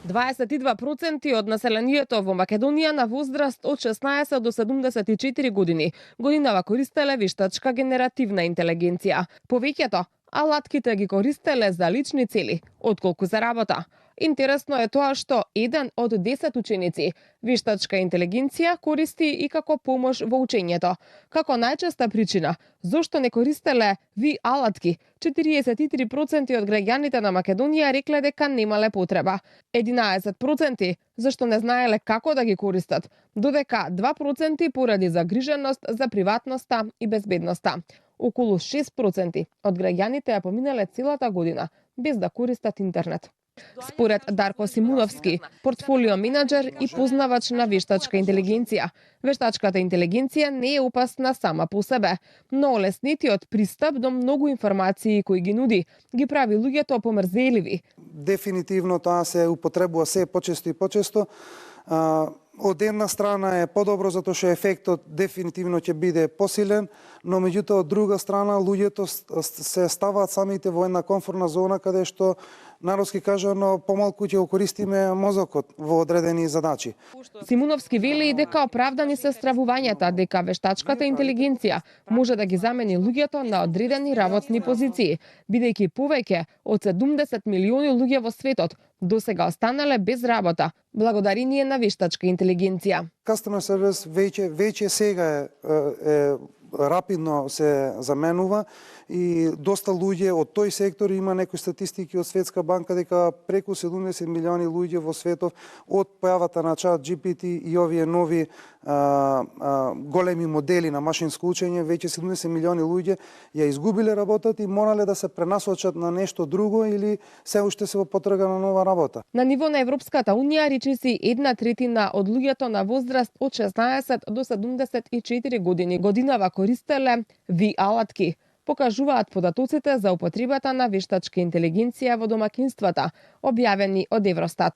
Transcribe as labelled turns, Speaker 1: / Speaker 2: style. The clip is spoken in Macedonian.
Speaker 1: 22% од населението во Македонија на возраст од 16 до 74 години годинава користеле вештачка генеративна интелигенција. Повеќето алатките ги користеле за лични цели, отколку за работа. Интересно е тоа што 1 од 10 ученици вештачка интелигенција користи и како помош во учењето. Како најчеста причина зошто не користеле алатки, 43% од граѓаните на Македонија рекле дека немале потреба. 11% зашто не знаеле како да ги користат, додека 2% поради загриженост за приватноста и безбедноста. Околу 6% од граѓаните ја поминале целата година без да користат интернет. Според Дарко Симуновски, портфолио менаџер и познавач на вештачка интелигенција, вештачката интелигенција не е опасна сама по себе, но олеснетиот пристап до многу информации кои ги нуди ги прави луѓето помрзеливи.
Speaker 2: Дефинитивно тоа се употребува се почесто и почесто. Од една страна е подобро затоа што ефектот дефинитивно ќе биде посилен, но меѓутоа од друга страна луѓето се ставаат самите во една комфортна зона каде што народски кажано помалку ќе го користиме мозокот во одредени задачи.
Speaker 1: Симуновски вели дека оправдани се стравувањата дека вештачката интелигенција може да ги замени луѓето на одредени работни позиции, бидејќи повеќе од 70 милиони луѓе во светот досега останале без работа благодарение на вештачка интелигенција.
Speaker 2: Customer service веќе сега е рапидно се заменува и доста луѓе од тој сектор, има некои статистики од Светска банка дека преку 70 милиони луѓе во светот од појавата на чат GPT и овие нови големи модели на машинско учење, веќе 70 милиони луѓе ја изгубиле работата и морале да се пренасочат на нешто друго или се уште се во потрага на нова работа.
Speaker 1: На ниво на Европската унија речиси 1/3 од луѓето на возраст од 16 до 74 години годинава користеле алатки, покажуваат податоците за употребата на вештачка интелигенција во домакинствата, објавени од Евростат.